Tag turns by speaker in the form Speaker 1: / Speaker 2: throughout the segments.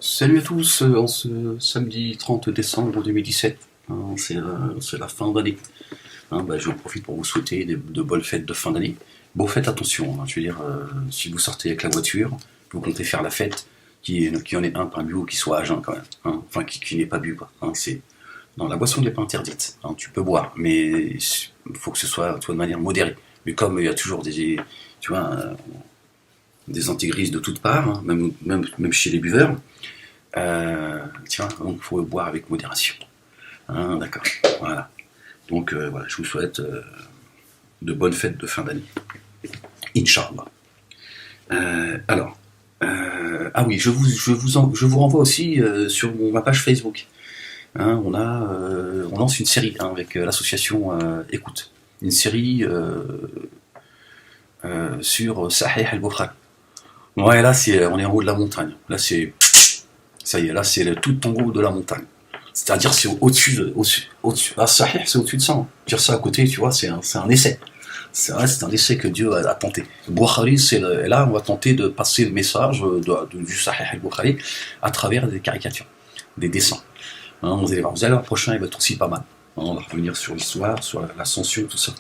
Speaker 1: Salut à tous, en ce samedi 30 décembre 2017, hein, c'est la fin d'année. Hein, j'en profite pour vous souhaiter de bonnes fêtes de fin d'année. Bon, faites attention, hein, je veux dire, si vous sortez avec la voiture, vous comptez faire la fête, qu'il y en ait un parmi vous qui soit à jeun quand même, hein, enfin qui n'ait pas bu, quoi. Hein, non, la boisson n'est pas interdite, hein, tu peux boire, mais il faut que ce soit de manière modérée. Mais comme il y a toujours tu vois, des intégristes de toutes parts, hein, même chez les buveurs, tiens, donc il faut boire avec modération. Hein, d'accord. Voilà. Donc voilà, je vous souhaite de bonnes fêtes de fin d'année. Inch'Allah. Ah oui, je vous renvoie aussi sur ma page Facebook. Hein, on lance une série hein, avec l'association Écoute. Une série sur Sahih al-Bukhari. Ouais, là, on est en haut de la montagne. Là, ça y est, là, c'est tout en haut de la montagne. C'est-à-dire, c'est au-dessus. Ah, Sahih, c'est au-dessus de ça. Hein. Dire ça à côté, tu vois, c'est un essai. C'est vrai, c'est un essai que Dieu a tenté. Bukhari, et là, on va tenter de passer le message du Sahih al-Bukhari à travers des caricatures, des dessins. Hein, vous allez voir, le prochain, il va être aussi pas mal. Hein, on va revenir sur l'histoire, sur l'ascension, tout ça.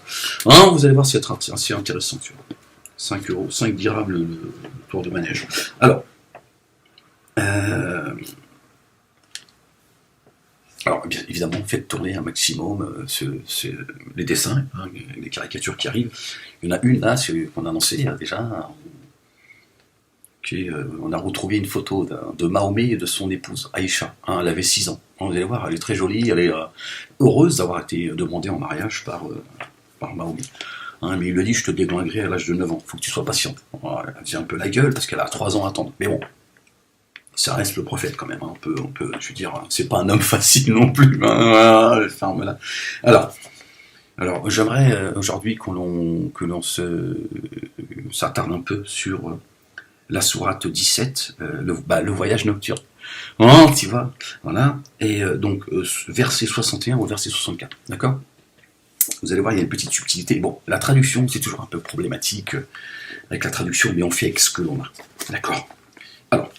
Speaker 1: Hein, vous allez voir, c'est assez intéressant, tu vois. 5 euros, 5 dirhams le tour de manège. Alors, euh, bien évidemment, faites tourner un maximum les dessins, hein, les caricatures qui arrivent. Il y en a une là, qu'on a annoncé déjà, on a retrouvé une photo de Mahomet et de son épouse, Aïcha. Hein, elle avait 6 ans. Hein, vous allez voir, elle est très jolie, elle est heureuse d'avoir été demandée en mariage par Mahomet. Hein, mais il lui dit, je te déglinguerai à l'âge de 9 ans, faut que tu sois patiente. Elle faisait un peu la gueule parce qu'elle a 3 ans à attendre. Mais bon, ça reste le prophète quand même. Hein. On peut, je veux dire, c'est pas un homme facile non plus. Hein. Ferme-la. Alors, j'aimerais aujourd'hui que l'on s'attarde un peu sur la sourate 17, le voyage nocturne. Oh, tu vois, voilà. Et donc, verset 61 au verset 64. D'accord ? Vous allez voir, il y a une petite subtilité. Bon, la traduction, c'est toujours un peu problématique avec la traduction, mais on fait avec ce que l'on a. D'accord ? Alors,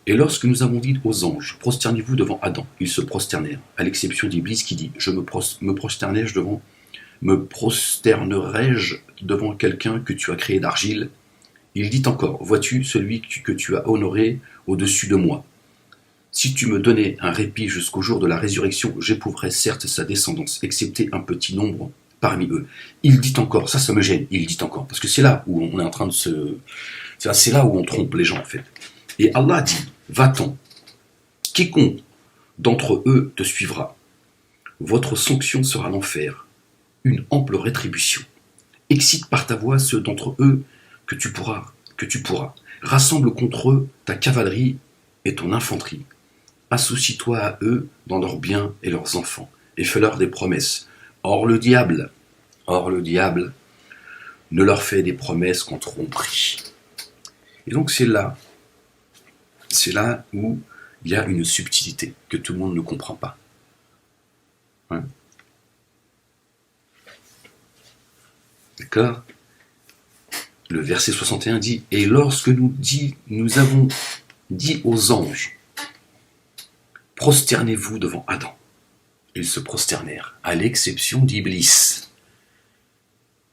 Speaker 1: et lorsque nous avons dit aux anges, prosternez-vous devant Adam, ils se prosternèrent, à l'exception d'Iblis qui dit, me prosternerai-je devant quelqu'un que tu as créé d'argile ? Il dit encore, vois-tu celui que tu as honoré au-dessus de moi ? Si tu me donnais un répit jusqu'au jour de la résurrection, j'éprouverais certes sa descendance, excepté un petit nombre parmi eux. Il dit encore, ça me gêne, il dit encore, parce que c'est là où on est en train de c'est là où on trompe les gens en fait. Et Allah dit, va-t'en, quiconque d'entre eux te suivra, votre sanction sera l'enfer, une ample rétribution. Excite par ta voix ceux d'entre eux que tu pourras. Rassemble contre eux ta cavalerie et ton infanterie. Associe-toi à eux dans leurs biens et leurs enfants, et fais-leur des promesses. Or le diable, ne leur fait des promesses qu'on tromperie. Et donc c'est là où il y a une subtilité que tout le monde ne comprend pas. Hein ? D'accord ? Le verset 61 dit, et lorsque nous avons dit aux anges, prosternez-vous devant Adam. Ils se prosternèrent, à l'exception d'Iblis.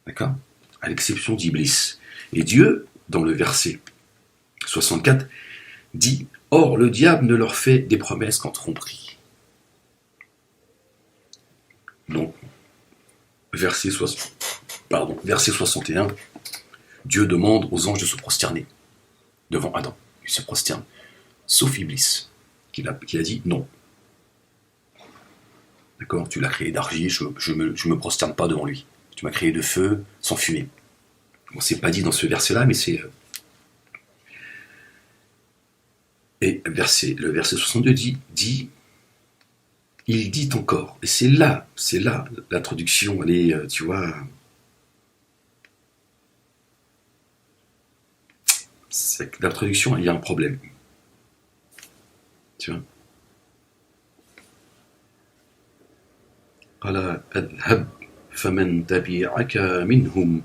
Speaker 1: D'accord ? À l'exception d'Iblis. Et Dieu, dans le verset 64, dit, or le diable ne leur fait des promesses qu'en tromperie. Donc, verset 61, Dieu demande aux anges de se prosterner devant Adam. Ils se prosternent, sauf Iblis, qui a dit non. D'accord ? Tu l'as créé d'argile, je me prosterne pas devant lui. Tu m'as créé de feu, sans fumée. Bon, c'est pas dit dans ce verset-là, mais c'est... Et le verset 62 dit, il dit encore, et c'est là, la traduction, elle est, tu vois... La traduction, il y a un problème. Tu vois ? قال اذهب فمن تبعك منهم